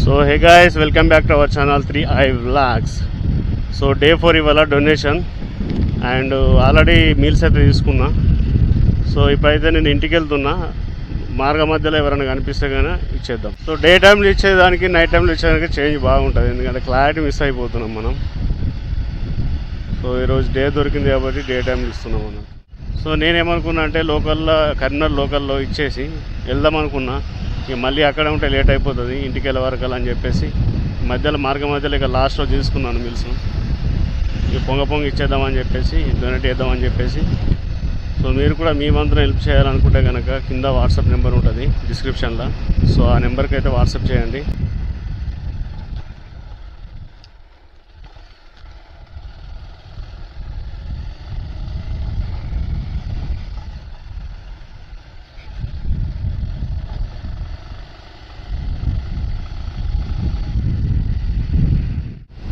So hey guys, welcome back to our channel 3i Vlogs. So day 4 ఇవాళ donation and already meals అయితే తీసుకున్నా. So ఇప్పుడైతే నేను ఇంటికి వెళ్తున్నా. మార్గ మధ్యలో ఎవరైనా కనిపిస్తే కానీ ఇచ్చేద్దాం. సో డే టైంలో ఇచ్చేదానికి నైట్ టైంలో ఇచ్చేదానికి చేంజ్ బాగుంటుంది, ఎందుకంటే క్లారిటీ మిస్ అయిపోతున్నాం మనం. సో ఈరోజు డే దొరికింది కాబట్టి డే టైంలో ఇస్తున్నాం మనం. సో నేనేమనుకున్నా అంటే లోకల్లో కరీంనగర్ లోకల్లో ఇచ్చేసి వెళ్దాం అనుకున్నా. ఇక మళ్ళీ అక్కడ ఉంటే లేట్ అయిపోతుంది ఇంటికి వెళ్ళే వరకు అని చెప్పేసి మార్గం మధ్యలో ఇక లాస్ట్లో తీసుకున్నాను మిల్స్. ఇక పొంగ ఇచ్చేద్దామని చెప్పేసి డొనేట్ చేద్దామని చెప్పేసి. సో మీరు కూడా మీ వంతున హెల్ప్ చేయాలనుకుంటే కనుక కింద వాట్సాప్ నెంబర్ ఉంటుంది డిస్క్రిప్షన్లో. సో ఆ నెంబర్కి అయితే వాట్సాప్ చేయండి.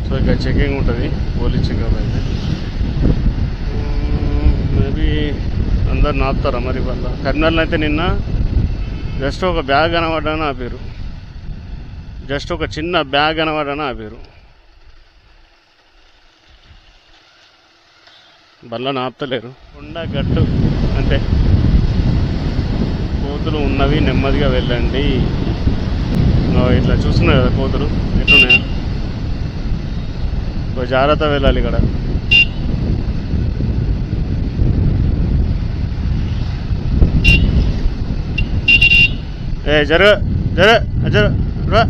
సో ఇక చెకింగ్ ఉంటుంది, పోలీస్ చెకప్ అయితే. మేబీ అందరు నాపుతారా మరి వాళ్ళ. కరీంనగర్లో అయితే నిన్న జస్ట్ ఒక బ్యాగ్ కనబడ్డాను ఆపారు, జస్ట్ ఒక చిన్న బ్యాగ్ కనబడ్డాను ఆపారు. బల్ల నాపుతలేరు, కొండగట్టు అంటే కోతులు ఉన్నవి నెమ్మదిగా వెళ్ళండి. ఇట్లా చూస్తున్నాయి కదా కోతులు ఎట్లున్నాయా, జాగ్రత్త వెళ్ళాలి ఇక్కడ. ఏ జర జర జర రా.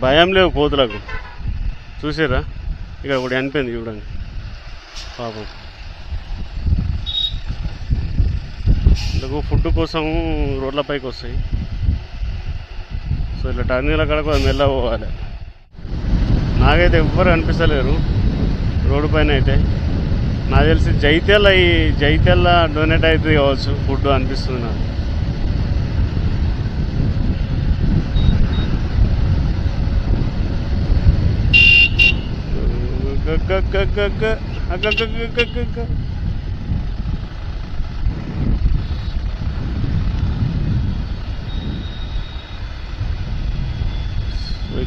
భయం లేవు కోతులకు. చూసారా ఇక్కడ ఒకటి అనిపోయింది చూడండి పాపం. ఇందుకు ఫుడ్ కోసం రోడ్లపైకి వస్తాయి. సో ఇట్లా టర్నింగ్ల కాడ కొంచెం మెల్ల పోవాలి. నాకైతే ఎవ్వరు అనిపిస్తలేరు రోడ్డు పైన అయితే. నాకు తెలిసి జైత్యాల డొనేట్ అవుతుంది కావచ్చు ఫుడ్ అనిపిస్తుంది నాకు.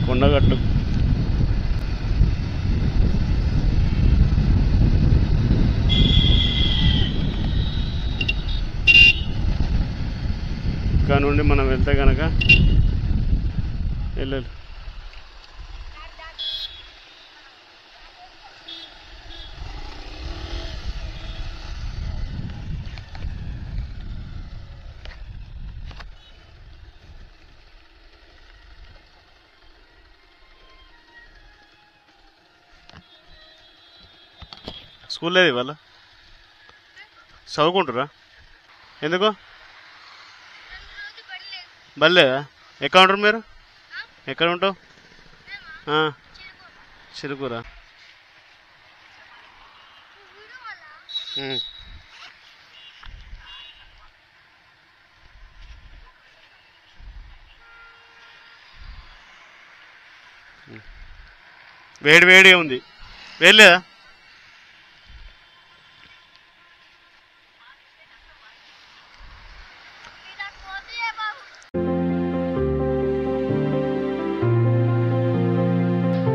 కొండగట్టు ఇక్కడ నుండి మనం వెళ్తే కనుక వెళ్ళాలి. స్కూల్ లేదు ఇవాళ, చదువుకుంటురా? ఎందుకు బలేదా? ఎక్కడ ఉంటారు మీరు? ఎక్కడ ఉంటావు? చిలుకూరా? వేడిగా ఉంది, వేయలేదా?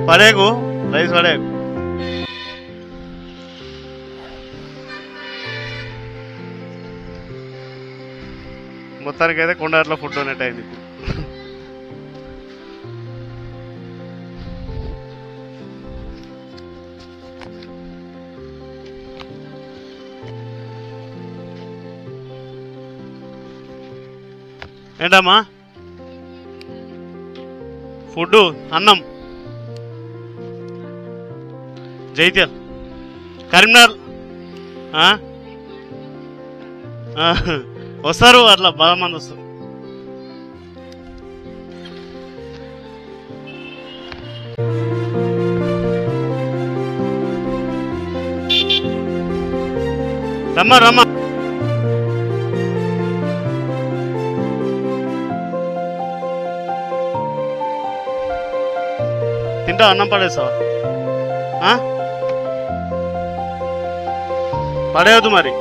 పడేకు రైస్ పడేకు. మొత్తానికి అయితే కొండగట్ల ఫుడ్ డొనేట్ అయింది. ఏంటమ్మా ఫుడ్? అన్నం జైత్యాల్ కరీంనగర్ వస్తారు, అట్లా బాగా మంది వస్తారు. రమ్మా తింటావు అన్నం పడేస్తావా? పడేయద్దు మరి.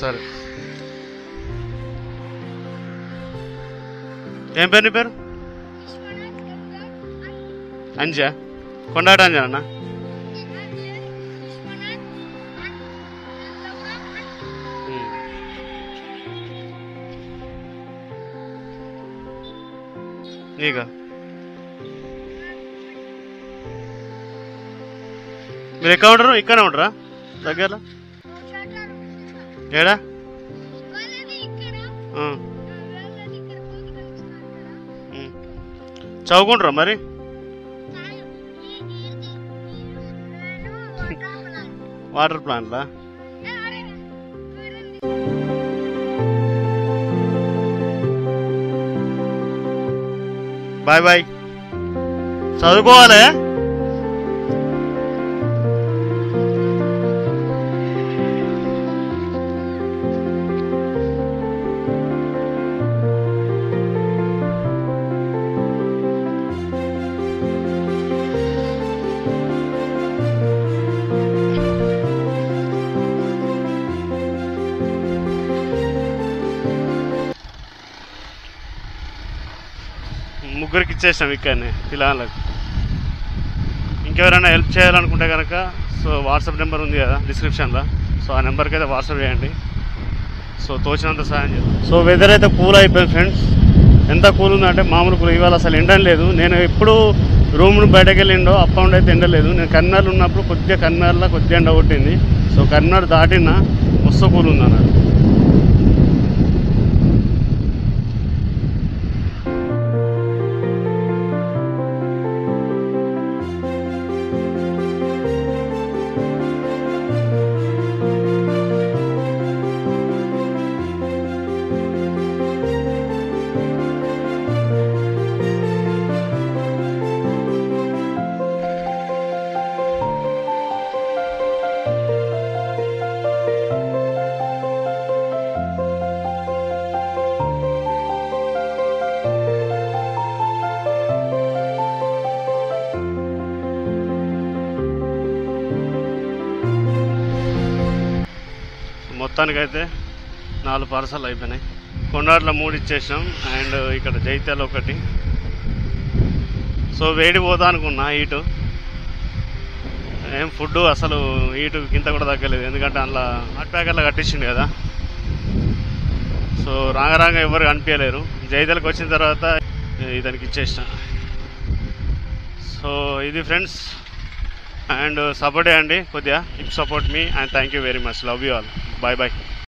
సరే. ఏం పేరు నీ పేరు? అంజా? కొండాట అంజా అన్న? నీకా? మీరు ఎక్కడ ఉంటారు? ఇక్కడనే ఉంటారా దగ్గరలో? ఏడా? చదువుకుంటారా మరి? వాటర్ ప్లాంట్లా? Bye bye. చదువుకోవాలి. ముగ్గురికి ఇచ్చేసాం ఇక్కడనే పిల్లలకు. ఇంకెవరైనా హెల్ప్ చేయాలనుకుంటే కనుక సో వాట్సాప్ నెంబర్ ఉంది కదా డిస్క్రిప్షన్లో, సో ఆ నెంబర్కి అయితే వాట్సాప్ చేయండి. సో తోచినంత సాయం చేద్దాం. సో వెదర్ అయితే కూల్ అయిపోయింది ఫ్రెండ్స్. ఎంత కూల్ ఉందంటే మామూలు కూల్. ఇవాళ అసలు ఎండ లేదు. నేను ఎప్పుడు రూమ్ బయటకు వెళ్ళి అప్ అండ్ అయితే ఎండలేదు. నేను కర్నాలు ఉన్నప్పుడు కొద్దిగా కర్నాల్లో కొద్దిగా ఎండ కొట్టింది. సో కర్నాడు దాటిన మస్తు కూల్ ఉంది అన్నాడు. మొత్తానికైతే 4 పార్సల్ అయిపోయినాయి. కొండాట్లో 3 ఇచ్చేసాం. అండ్ ఇక్కడ జైత్యాల 1. సో వేడి పోతా అనుకున్నా హీటు. ఏం ఫుడ్ అసలు హీటు కింద కూడా తగ్గలేదు. ఎందుకంటే అందులో హాట్ ప్యాకెట్లో కట్టించిండు కదా. సో రాంగ ఎవరు కనిపించలేరు. జైత్యాలకు వచ్చిన తర్వాత ఇతనికి ఇచ్చేసిన. సో ఇది ఫ్రెండ్స్. అండ్ సపోర్ట్ చేయండి కొద్దిగా. Keep support me and thank you very much. Love you all. Bye bye.